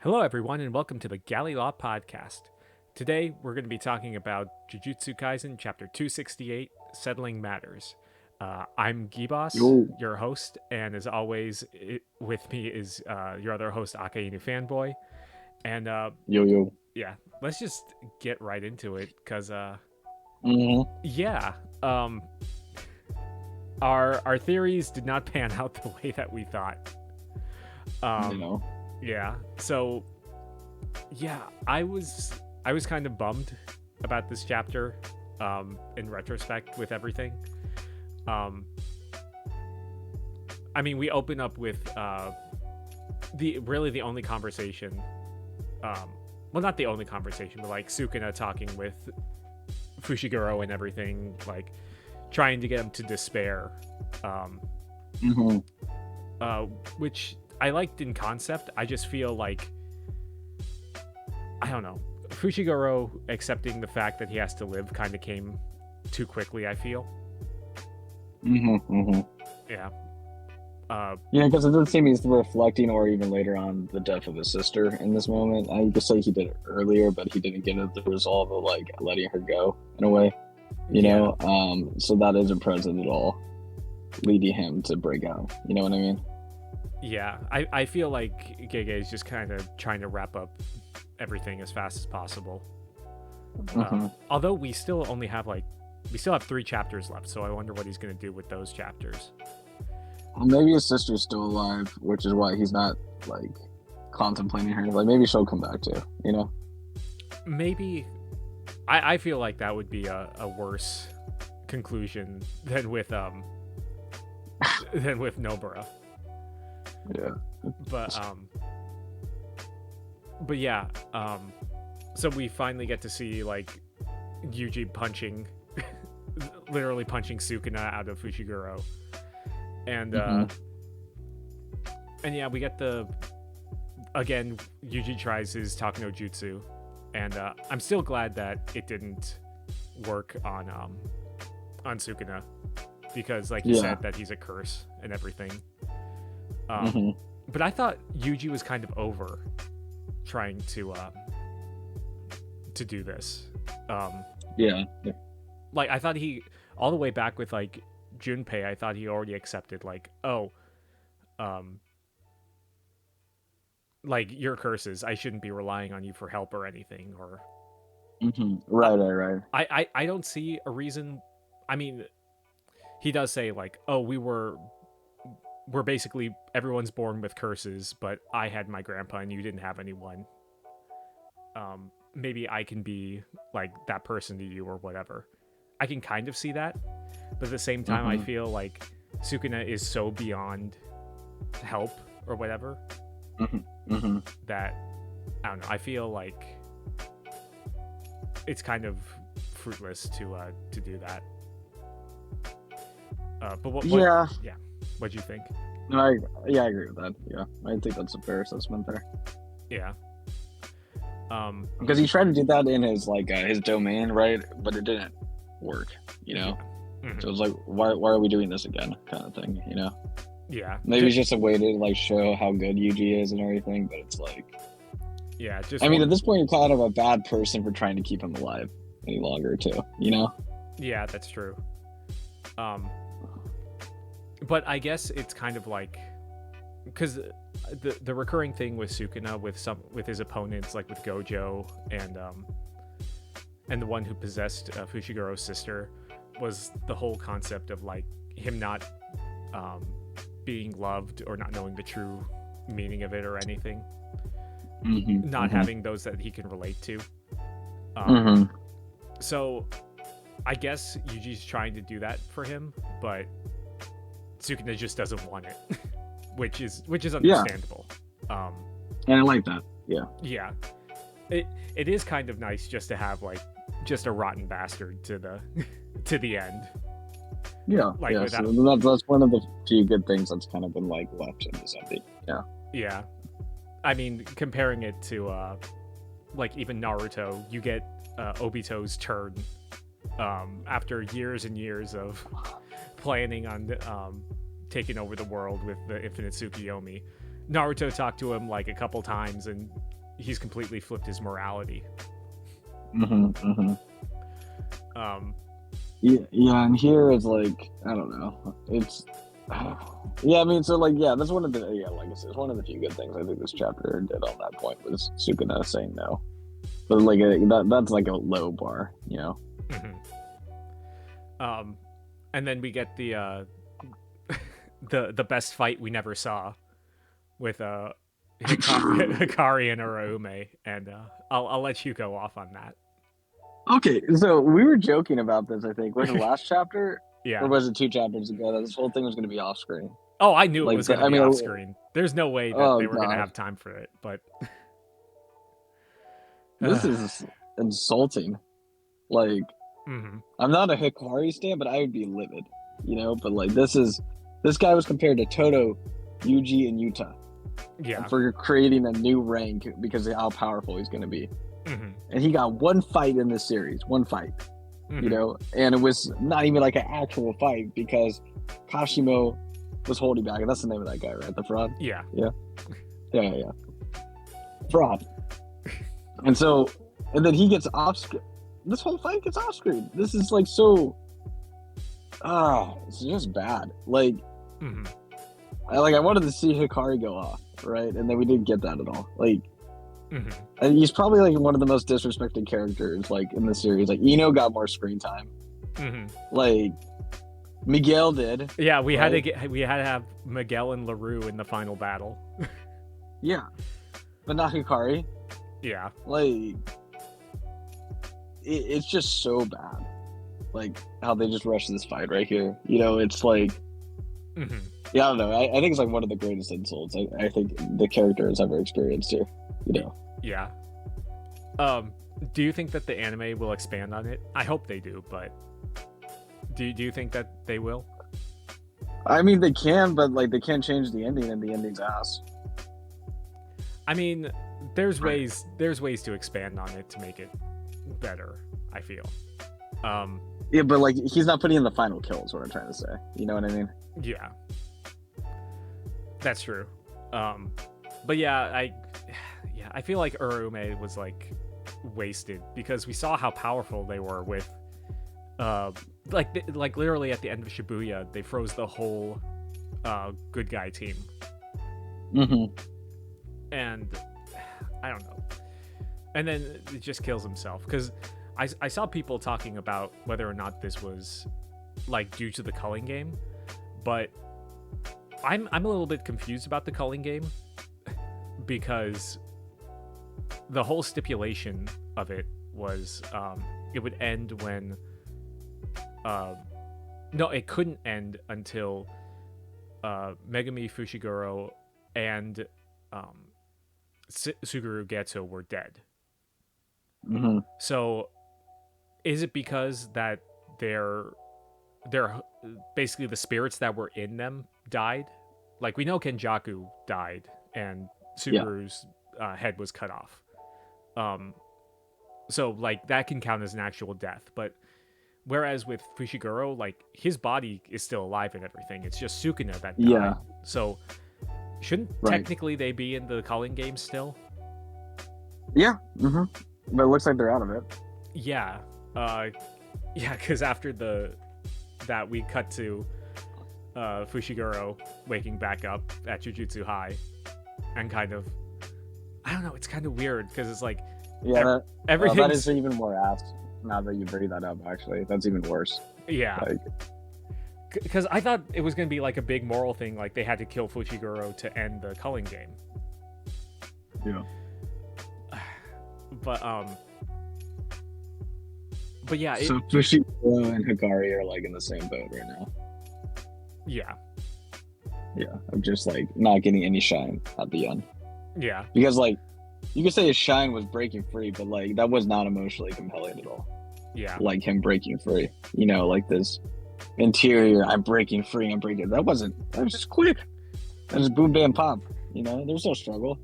Hello, everyone, and welcome to the Galley La Podcast. Today, we're going to be talking about Jujutsu Kaisen Chapter 268, Settling Matters. I'm Geboss, Yo, your host, and as always, with me is your other host, Akainu Fanboy. And yo. yeah, let's just get right into it, because Mm-hmm. yeah, um, our theories did not pan out the way that we thought. Yeah. So, yeah, I was kind of bummed about this chapter. In retrospect, with everything. I mean, we open up with the only conversation. Well, not the only conversation, but like Sukuna talking with Fushiguro and everything, like trying to get him to despair. Which I liked in concept. I just feel like, I don't know, Fushiguro accepting the fact that he has to live kind of came too quickly, I feel. Yeah. Yeah, because it doesn't seem he's reflecting, or even later on, the death of his sister in this moment. You could say he did it earlier, but he didn't get the resolve of like letting her go in a way, you know. So that isn't present at all, leading him to break out. You know what I mean? Yeah, I feel like Gege is just kind of trying to wrap up everything as fast as possible. Although we still have 3 chapters left, so I wonder what he's going to do with those chapters. Well, maybe his sister's still alive, which is why he's not like contemplating her. Like maybe she'll come back too. You know? Maybe. I feel like that would be a worse conclusion than with Nobara. Yeah. But yeah, so we finally get to see like Yuji literally punching Sukuna out of Fushiguro, and yeah, we get again Yuji tries his Taku no Jutsu, and I'm still glad that it didn't work on Sukuna, because like you said, that he's a curse and everything. But I thought Yuji was kind of over trying to do this. Yeah. Like I thought he, all the way back with like Junpei, I thought he already accepted like, like your curses, I shouldn't be relying on you for help or anything, or Right. I don't see a reason. I mean, he does say like, we're basically, everyone's born with curses, but I had my grandpa and you didn't have anyone. Maybe I can be like that person to you or whatever. I can kind of see that, but at the same time, I feel like Sukuna is so beyond help or whatever that, I don't know, I feel like it's kind of fruitless to do that. But what what'd you think? No, I agree with that. Yeah, I think that's a fair assessment there. Yeah. Because he tried to do that in his his domain, right? But it didn't work, you know. So it was like, why are we doing this again, kind of thing, you know? Yeah. Maybe it's just a way to like show how good Yuji is and everything, but it's like, yeah, just. I mean, at this point, you're kind of a bad person for trying to keep him alive any longer, too, you know? Yeah, that's true. But I guess it's kind of like, because the recurring thing with Sukuna with his opponents, like with Gojo and the one who possessed Fushiguro's sister, was the whole concept of like him not being loved or not knowing the true meaning of it or anything, not having those that he can relate to. So I guess Yuji's trying to do that for him, but Sukuna just doesn't want it, which is understandable. And I like that. Yeah, it is kind of nice just to have like just a rotten bastard to the end. Yeah, so that's one of the few good things that's kind of been like left in this ending. Yeah, I mean, comparing it to like even Naruto, you get Obito's turn after years and years of planning on taking over the world with the infinite Tsukiyomi. Naruto talked to him like a couple times and he's completely flipped his morality. Yeah, and here it's like, I don't know. It's yeah, I mean, so like, yeah, that's one of the like I said, it's one of the few good things I think this chapter did on that point was Sukuna saying no. But like that's like a low bar, you know. And then we get the the best fight we never saw with Hikari and Uraume, and I'll let you go off on that. Okay, so we were joking about this. I think was the last chapter, yeah, or was it 2 chapters ago that this whole thing was going to be off screen? Oh, I knew it was going to be off screen. There's no way that they were going to have time for it, but this is insulting. Like, I'm not a Hikari stan, but I would be livid, you know. But like, this guy was compared to Todo, Yuji, and Yuta. Yeah, for creating a new rank because of how powerful he's going to be. And he got one fight in this series, you know, and it was not even like an actual fight because Kashimo was holding back. That's the name of that guy, right? The fraud? Yeah. Fraud. And then he gets off screen. This whole fight gets off screen. This is like so it's just bad. Like I wanted to see Hikari go off, right? And then we didn't get that at all. Like and he's probably like one of the most disrespected characters like in the series. Like Ino got more screen time. Like Miguel did. Yeah, we had to have Miguel and LaRue in the final battle. Yeah, but not Hikari. Yeah, like it's just so bad. Like how they just rushed this fight right here. You know, it's like. Yeah, I don't know. I think it's like one of the greatest insults I think the character has ever experienced here. You know. Yeah. Do you think that the anime will expand on it? I hope they do, but do you think that they will? I mean, they can, but like they can't change the ending, and the ending's ass. I mean, there's ways to expand on it to make it better, I feel. Yeah, but like he's not putting in the final kill is what I'm trying to say. You know what I mean? Yeah. That's true. But yeah, I feel like Uraume was like wasted because we saw how powerful they were with like literally at the end of Shibuya, they froze the whole good guy team. And I don't know. And then it just kills himself because I saw people talking about whether or not this was like due to the culling game, but I'm a little bit confused about the culling game because the whole stipulation of it was it would end when no, it couldn't end until Megumi Fushiguro and Suguru Geto were dead. So is it because that they're basically the spirits that were in them died? Like we know Kenjaku died and Suguru's head was cut off. So like that can count as an actual death, but whereas with Fushiguro, like his body is still alive and everything. It's just Sukuna that died. Yeah. So shouldn't technically they be in the calling game still? Yeah. But it looks like they're out of it. Yeah. Yeah, because after that we cut to Fushiguro waking back up at Jujutsu High and kind of, I don't know, it's kind of weird because it's like everything that is even more ass now that you bring that up. Actually, that's even worse. Yeah, because I thought it was going to be like a big moral thing, like they had to kill Fushiguro to end the culling game. Yeah, but yeah, so Fushiguro and Hikari are like in the same boat right now. Yeah, I'm just like not getting any shine at the end. Yeah, because like you could say his shine was breaking free, but like that was not emotionally compelling at all. Yeah, like him breaking free, you know, like this interior, I'm breaking free, that was just quick. That was boom bam pop, you know, there's no struggle.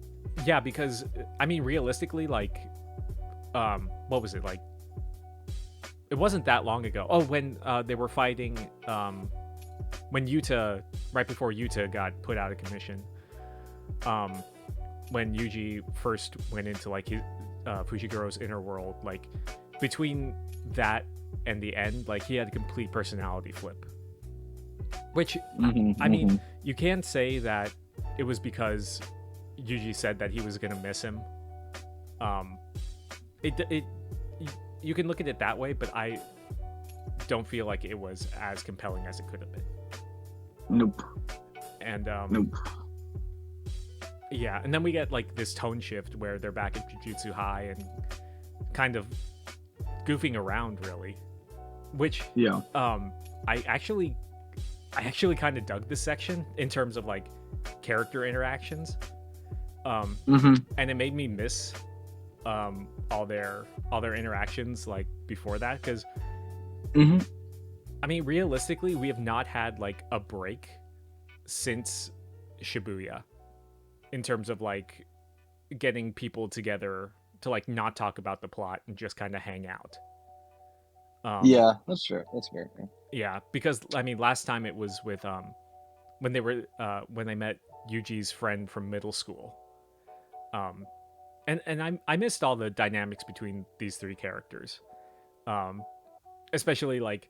Yeah, because I mean realistically, like what was it, like it wasn't that long ago. Oh, when they were fighting when Yuta, right before Yuta got put out of commission, when Yuji first went into like his Fushiguro's inner world, like between that and the end, like he had a complete personality flip. Which I mean, you can say that it was because Yuji said that he was gonna miss him. You can look at it that way, but I don't feel like it was as compelling as it could have been. Nope. And nope. Yeah, and then we get like this tone shift where they're back at Jujutsu High and kind of goofing around, really. Which I actually kind of dug this section in terms of like character interactions. And it made me miss all their interactions like before that, because I mean, realistically, we have not had like a break since Shibuya in terms of like getting people together to like not talk about the plot and just kind of hang out. Yeah, that's true. That's fair. Yeah, because I mean, last time it was with when they met Yuji's friend from middle school. And I missed all the dynamics between these three characters. Especially like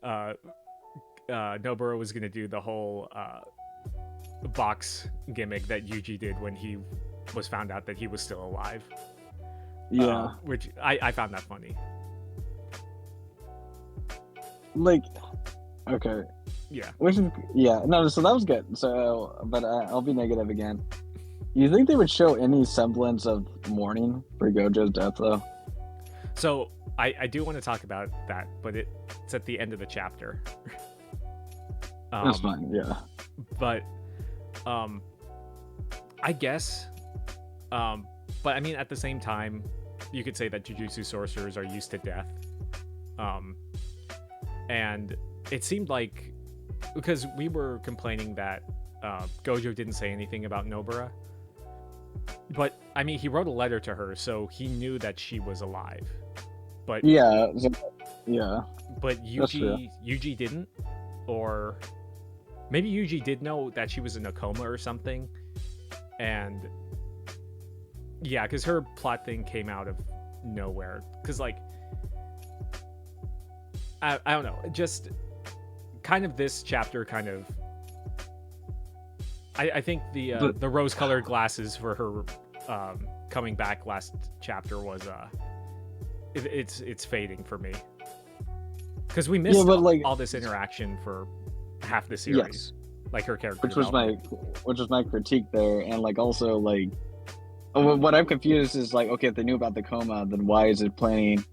Nobara was gonna do the whole box gimmick that Yuji did when he was found out that he was still alive. Yeah. Which I found that funny. Like, okay. Yeah. No, so that was good. So, but I'll be negative again. You think they would show any semblance of mourning for Gojo's death, though? So, I do want to talk about that, but it's at the end of the chapter. That's fine, yeah. But, I guess, but I mean, at the same time, you could say that Jujutsu sorcerers are used to death. And it seemed like, because we were complaining that Gojo didn't say anything about Nobara, but I mean, he wrote a letter to her, so he knew that she was alive. But but Yuji didn't, or maybe Yuji did know that she was in a coma or something, and yeah, because her plot thing came out of nowhere. Because like, I don't know, just kind of this chapter kind of. I think the rose-colored glasses for her coming back last chapter was it's fading for me, because we missed all this interaction for half the series, like her character, which was my critique there, and like also like what I'm confused is like, okay, if they knew about the coma, then why is it playing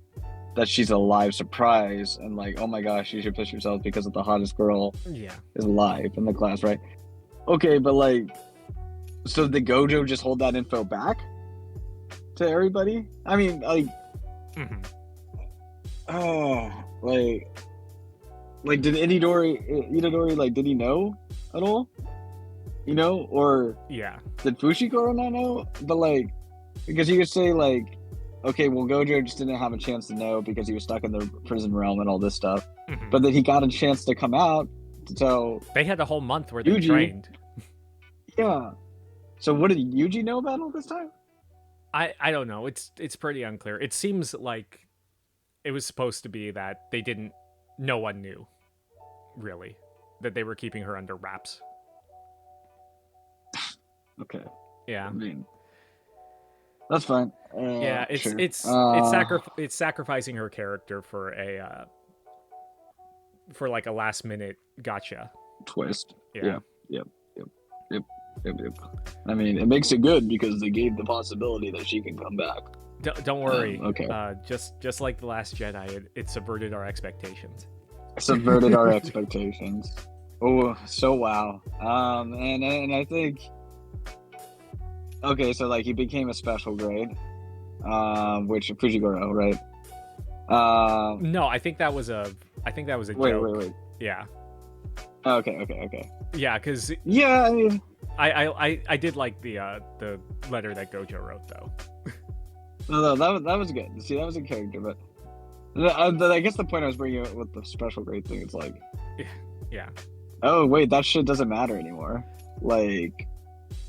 that she's a live surprise and like, oh my gosh, you should push yourself because of the hottest girl is alive in the class, right? Okay, but like, so did Gojo just hold that info back to everybody? I mean, like, like did Itadori, like, did he know at all? You know, or did Fushiguro not know? But like, because you could say like, okay, well, Gojo just didn't have a chance to know because he was stuck in the prison realm and all this stuff. But then he got a chance to come out. So they had a whole month where they trained. Yeah. So what did Yuji know about all this time? I don't know. It's pretty unclear. It seems like it was supposed to be that no one knew, really, that they were keeping her under wraps. Okay. Yeah. I mean, that's fine. Yeah, it's sacrificing her character for like a last minute gotcha twist. Yeah. Yep. I mean, it makes it good because they gave the possibility that she can come back. Don't worry. Okay. Just like The Last Jedi, it subverted our expectations. Subverted our expectations. Oh, so wow. And I think. Okay, so like he became a special grade, which Fushiguro, right? No, I think that was a joke. Wait. Yeah. Okay. Yeah, because I mean, I did like the letter that Gojo wrote though. No, that was good. See, that was a character, but I guess the point I was bringing up with the special grade thing, it's like, yeah. Oh wait, that shit doesn't matter anymore. Like,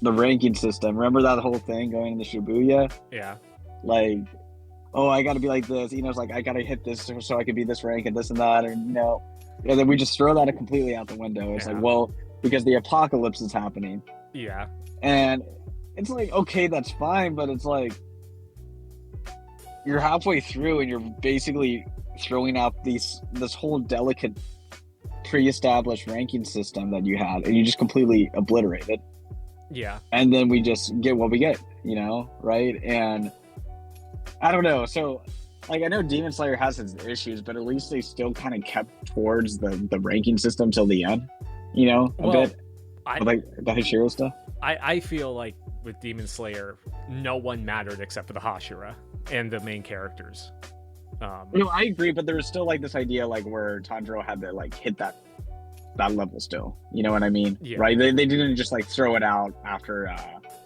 the ranking system. Remember that whole thing going into Shibuya? Yeah. Like, oh, I got to be like this. Ino's like, I got to hit this so I can be this rank and this and that. And, and then we just throw that completely out the window. It's like, well, because the apocalypse is happening. Yeah. And it's like, okay, that's fine. But it's like, you're halfway through and you're basically throwing out this whole delicate pre-established ranking system that you had, and you just completely obliterate it. Yeah. And then we just get what we get, right? And I don't know. So, like, I know Demon Slayer has its issues, but at least they still kind of kept towards the ranking system till the end, a bit. Like the Hashira stuff. I feel like with Demon Slayer, no one mattered except for the Hashira and the main characters. I agree, but there was still like this idea like where Tanjiro had to like hit that level still. You know what I mean? Yeah. Right? They didn't just like throw it out after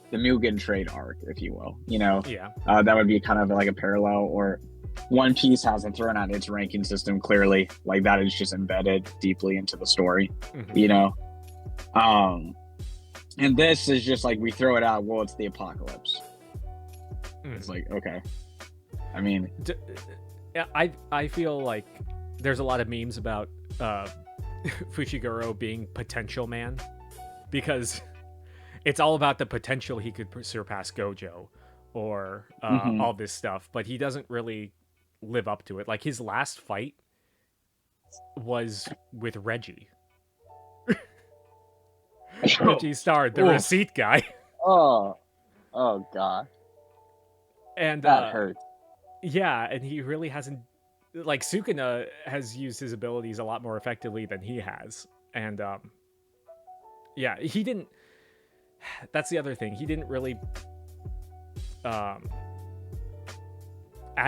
the Mugen trade arc, if you will. Yeah. That would be kind of like a parallel. Or One Piece hasn't thrown out its ranking system clearly. Like that is just embedded deeply into the story. Mm-hmm. And this is just like we throw it out. Well, it's the apocalypse. It's like, okay. I mean, I feel like there's a lot of memes about Fushiguro being potential man, because it's all about the potential he could surpass Gojo or all this stuff, but he doesn't really live up to it. Like his last fight was with Reggie. Reggie Star, the receipt guy. Oh God. And that hurts. Yeah, and he really hasn't. Like Sukuna has used his abilities a lot more effectively than he has, and yeah, he didn't. That's the other thing. He didn't really add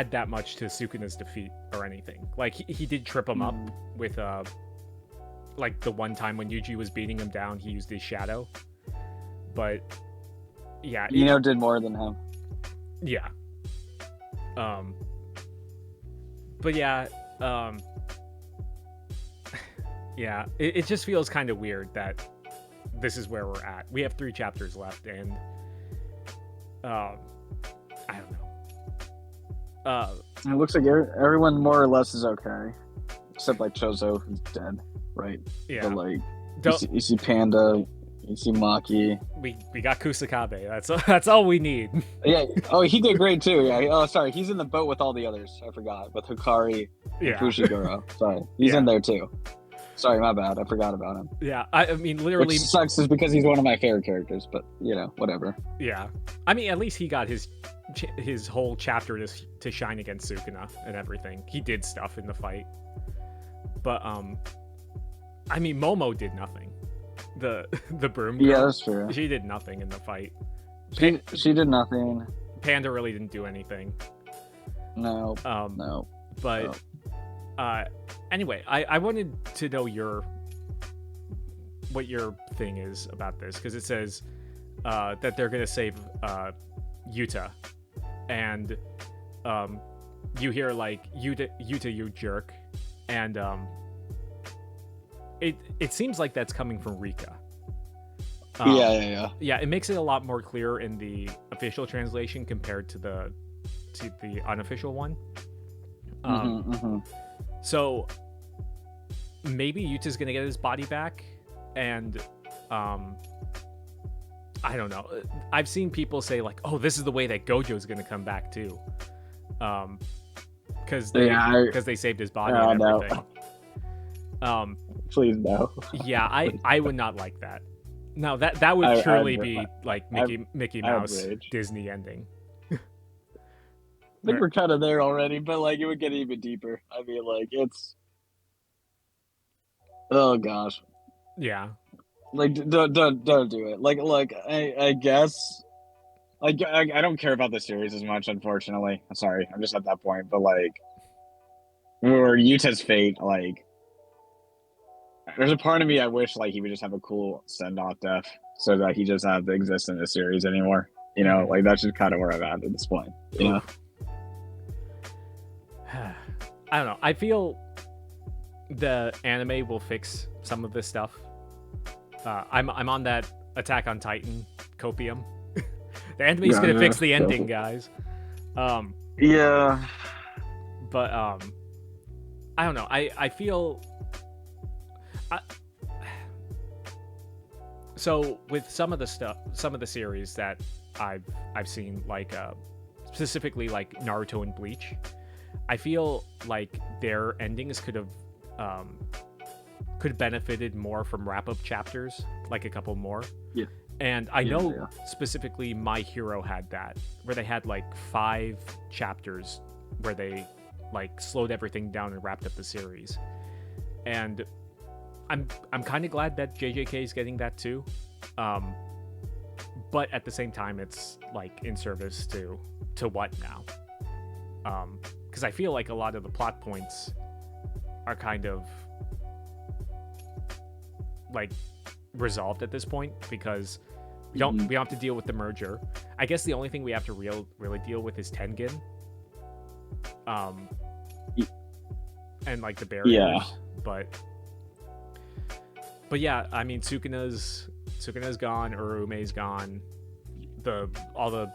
that much to Sukuna's defeat or anything. Like he did trip him up with like the one time when Yuji was beating him down, he used his shadow. But yeah, did more than him. Yeah. But yeah, yeah, it just feels kind of weird that this is where we're at. We have 3 chapters left, and I don't know. It looks like everyone more or less is okay, except like Chozo, who's dead, right? Yeah. But like, you see Panda, you see Maki. We got Kusakabe. That's all we need. Yeah. Oh, he did great too. Yeah. Oh, sorry. He's in the boat with all the others. I forgot. With Hikari and Fushiguro. Sorry. He's in there too. Sorry, my bad. I forgot about him. Yeah. I mean, literally. Which sucks is because he's one of my favorite characters, but whatever. Yeah. I mean, at least he got his whole chapter to shine against Sukuna and everything. He did stuff in the fight. But I mean, Momo did nothing. The broom girl, yeah, that's true. She did nothing in the fight. She did nothing. Panda really didn't do anything. No. No. But anyway, I wanted to know what your thing is about this, because it says that they're gonna save Yuta, and you hear like Yuta, you jerk, and It seems like that's coming from Rika. Yeah. Yeah, it makes it a lot more clear in the official translation compared to the unofficial one. So maybe Yuta's gonna get his body back, and I don't know. I've seen people say like, "Oh, this is the way that Gojo's gonna come back too," because they saved his body and everything. No. Please no. Yeah, I would not like that. No, that would truly be like Mickey Mouse Disney ending. I think we're kind of there already, but like it would get even deeper. I mean, like it's. Oh gosh. Yeah. Like don't do it. Like I guess. Like I don't care about the series as much, unfortunately. I'm sorry, I'm just at that point. But like, or Yuta's fate, like. There's a part of me I wish like he would just have a cool send-off death so that he just have to exist in the series anymore. Like that's just kind of where I'm at this point. I don't know. I feel the anime will fix some of this stuff. I'm on that Attack on Titan copium. The anime's gonna fix the ending, guys. Yeah. But I don't know. I feel. So with some of the series that I've seen, like specifically like Naruto and Bleach, I feel like their endings could have benefited more from wrap-up chapters, like a couple more. Yeah. And I know specifically My Hero had that, where they had like 5 chapters where they like slowed everything down and wrapped up the series. And I'm kind of glad that JJK is getting that too. But at the same time, it's like in service to what now? Because I feel like a lot of the plot points are kind of like resolved at this point, because we don't have to deal with the merger. I guess the only thing we have to really deal with is Tengen. And like the barriers. Yeah. But yeah, I mean, Sukuna's gone, Urume's gone, all the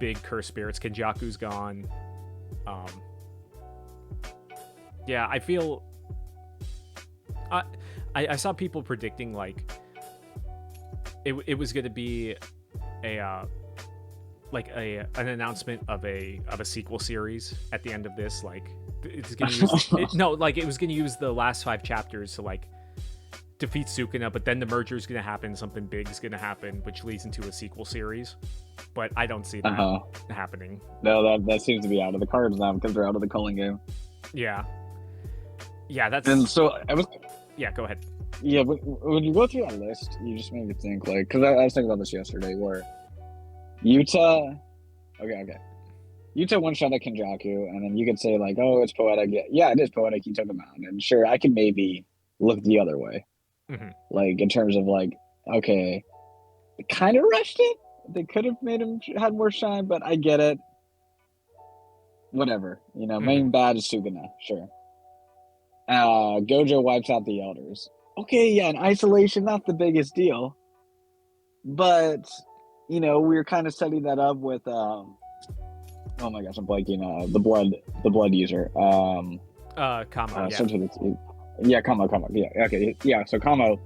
big cursed spirits, Kenjaku's gone. Yeah, I feel I saw people predicting like it was going to be an announcement of a sequel series at the end of this. Like it's going to use it was going to use the last 5 chapters to like defeat Sukuna, but then the merger is going to happen, something big is going to happen, which leads into a sequel series. But I don't see that happening. No, that seems to be out of the cards now because they're out of the culling game. Yeah, that's. And so I was. Yeah, go ahead. Yeah, when you go through that list, you just made me think, like, because I was thinking about this yesterday, where Yuta. Okay. Yuta one-shot at Kenjaku, and then you could say like, oh, it's poetic. Yeah, it is poetic. He took him out, and sure, I could maybe look the other way. Mm-hmm. Like in terms of like, okay, they kind of rushed it. They could have made him had more shine, but I get it. Whatever, main bad is Suguna, sure. Gojo wipes out the elders. Okay, yeah, in isolation, not the biggest deal. But we were kind of setting that up with oh my gosh, I'm blanking. The blood user. Kamo. Kamo. Yeah, okay. Yeah, so Kamo,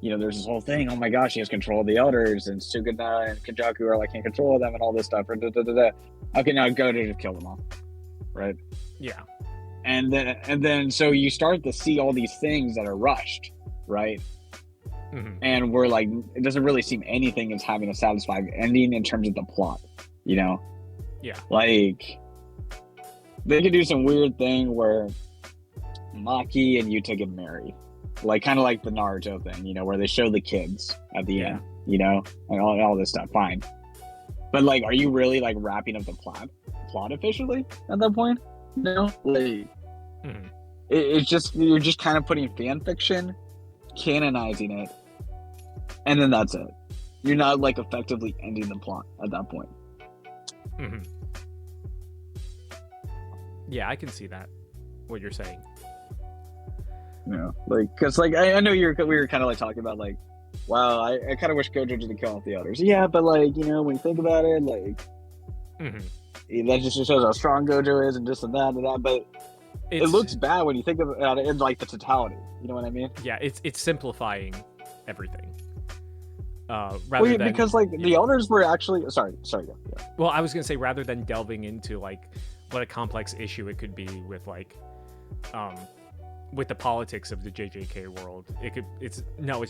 there's this whole thing. Oh my gosh, he has control of the elders, and Suguna and Kenjaku are like in control of them and all this stuff. Okay, now Gojo just kill them all. Right? Yeah. And then so you start to see all these things that are rushed, right? Mm-hmm. And we're like, it doesn't really seem anything is having a satisfying ending in terms of the plot, Yeah. Like, they could do some weird thing where Maki and Yuta get married. Like, kind of like the Naruto thing, where they show the kids at the end, and all this stuff, fine. But, like, are you really, like, wrapping up the plot officially at that point? No, like, it's just, you're just kind of putting fan fiction, canonizing it, and then that's it. You're not like effectively ending the plot at that point. Mm-hmm. Yeah, I can see that, what you're saying. Yeah, like, because like I know we were kind of like talking about like, wow, I kind of wish Gojo didn't kill off the others. Yeah, but like, when you think about it, like, that just shows how strong Gojo is and this and that and that. But it looks bad when you think about it in like the totality. You know what I mean? Yeah, it's simplifying everything. Because like the elders were actually sorry. Yeah. Well, I was gonna say, rather than delving into like what a complex issue it could be with like with the politics of the JJK world, it's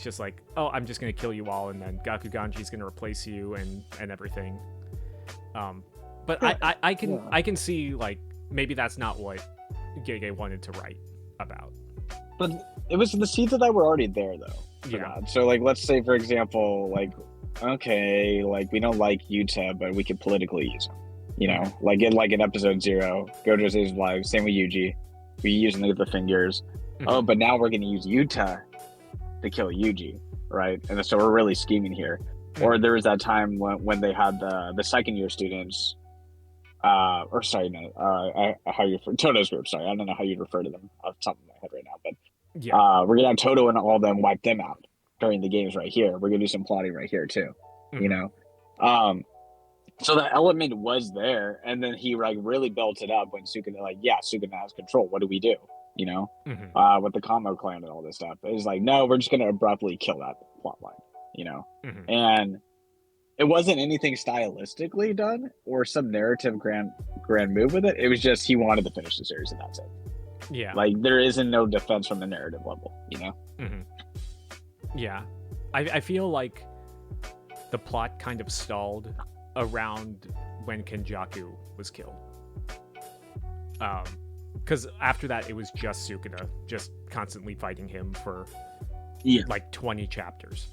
just like, oh, I'm just gonna kill you all, and then Gakuganji's gonna replace you and everything. But I can see like maybe that's not what Gege wanted to write about. But it was the seeds that were already there though. Yeah. So like, let's say for example, like, okay, like we don't like Yuta, but we could politically use him. Like in episode 0, Gojo saves his life. Same with Yuji. We using the fingers. Mm-hmm. Oh, but now we're going to use Yuta to kill Yuji, right? And so we're really scheming here. Mm-hmm. Or there was that time when they had the second year students, how you refer Toto's group. Sorry, I don't know how you'd refer to them off the top of my head right now, but we're gonna have Toto and all of them wipe them out during the games right here. We're gonna do some plotting right here too. you know. So the element was there, and then he like really built it up when Sukuna Sukuna has control. What do we do? You know, with the Kamo clan and all this stuff. It was like, no, we're just gonna abruptly kill that plot line, you know. And it wasn't anything stylistically done or some narrative grand move with it. It was just he wanted to finish the series, and that's it. Yeah. Like there isn't no defense from the narrative level, you know. Yeah, I feel like the plot kind of stalled around when Kenjaku was killed. Because after that, it was just Sukuna, just constantly fighting him for like 20 chapters.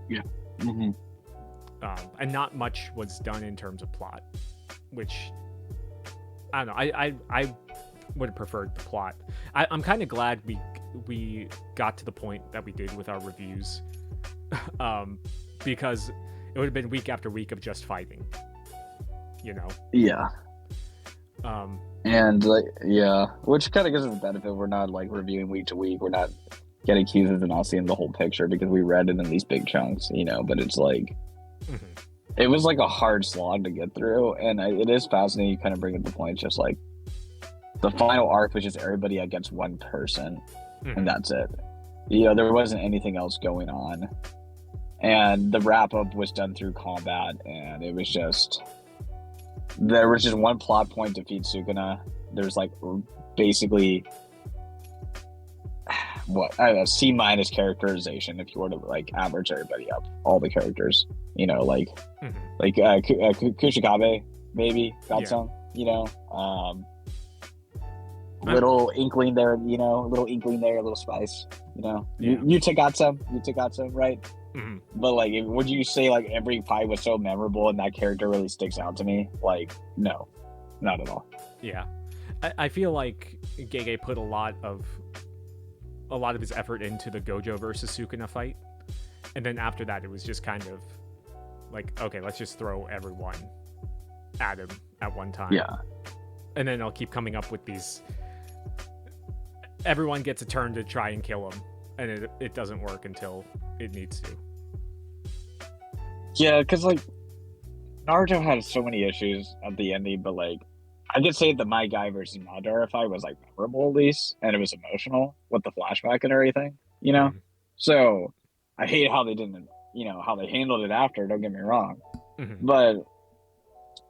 Yeah. And not much was done in terms of plot, which I don't know. I would have preferred the plot. I'm kind of glad we got to the point that we did with our reviews, because it would have been week after week of just fighting, you know. Yeah. And like, yeah, which kind of gives us the benefit. We're not like reviewing week to week. We're not getting accused and not seeing the whole picture because we read it in these big chunks, you know. But it's like, it was like a hard slog to get through, and it is fascinating. You kind of bring up the point, just like the final arc was just everybody against one person, and that's it. You know, there wasn't anything else going on, and the wrap up was done through combat, and it was just. There was just one plot point to defeat Sukuna. There's like basically C- characterization if you were to like average everybody up, all the characters, you know, like Kushikabe maybe got some, you know, little inkling there, you know, a little spice, you know. Yuta got some, right? But like, would you say like every fight was so memorable and that character really sticks out to me? Like, no, not at all. Yeah, I feel like Gege put a lot of his effort into the Gojo versus Sukuna fight, and then after that, it was just kind of like, okay, let's just throw everyone at him at one time. Yeah, and then I'll keep coming up with these. Everyone gets a turn to try and kill him, and it doesn't work until it needs to. Yeah, because like Naruto had so many issues at the ending, but like I could say the My Guy versus Madara fight was like memorable at least, and it was emotional with the flashback and everything, you know. So I hate how they didn't, you know, how they handled it after. Don't get me wrong, but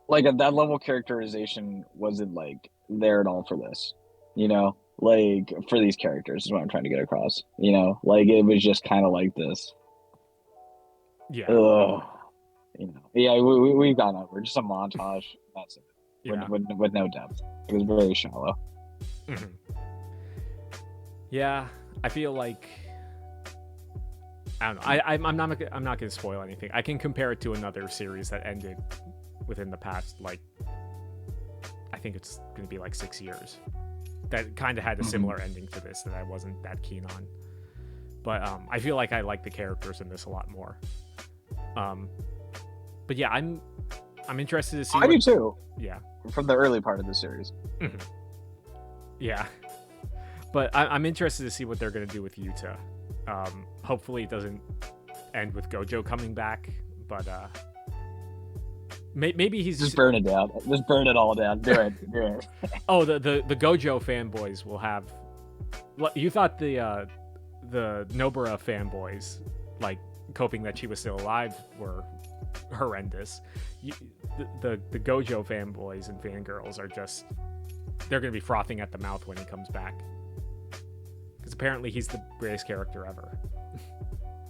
like at that level, characterization wasn't like there at all for this, you know. Like for these characters is what I'm trying to get across, you know. Like it was just kind of like this. Yeah. You know. Yeah, we've gone over just a montage. That's it. Yeah. With no depth. It was very shallow. Yeah, I feel like I don't know. I'm not gonna spoil anything. I can compare it to another series that ended within the past, like, I think it's gonna be like 6 years. That kind of had a similar ending to this that I wasn't that keen on. But I feel like I like the characters in this a lot more. But yeah, I'm interested to see. I do too. Yeah. From the early part of the series. Yeah. But I'm interested to see what they're going to do with Yuta. Hopefully it doesn't end with Gojo coming back, but maybe he's just burn it down. Just burn it all down. Do it. Oh, the Gojo fanboys will have. You thought the Nobara fanboys, like, coping that she was still alive, were horrendous. The Gojo fanboys and fangirls are just, they're going to be frothing at the mouth when he comes back, because apparently he's the greatest character ever.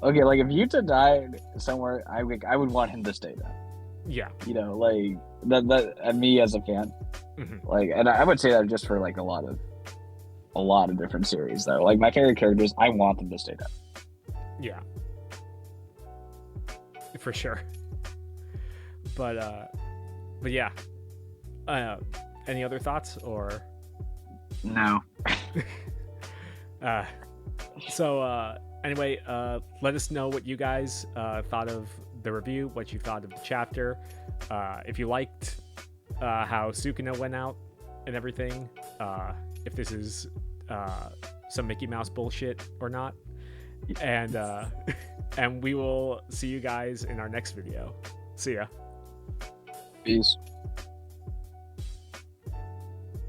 Okay, like if Yuta died somewhere, I would want him to stay there. Yeah, you know, like that and me as a fan, like, and I would say that just for like a lot of different series though. Like my favorite characters, I want them to stay there. Yeah, for sure. But yeah. Any other thoughts or? No. Anyway, let us know what you guys thought of the review, what you thought of the chapter. If you liked how Sukuna went out and everything, if this is some Mickey Mouse bullshit or not. And and we will see you guys in our next video. See ya. Peace.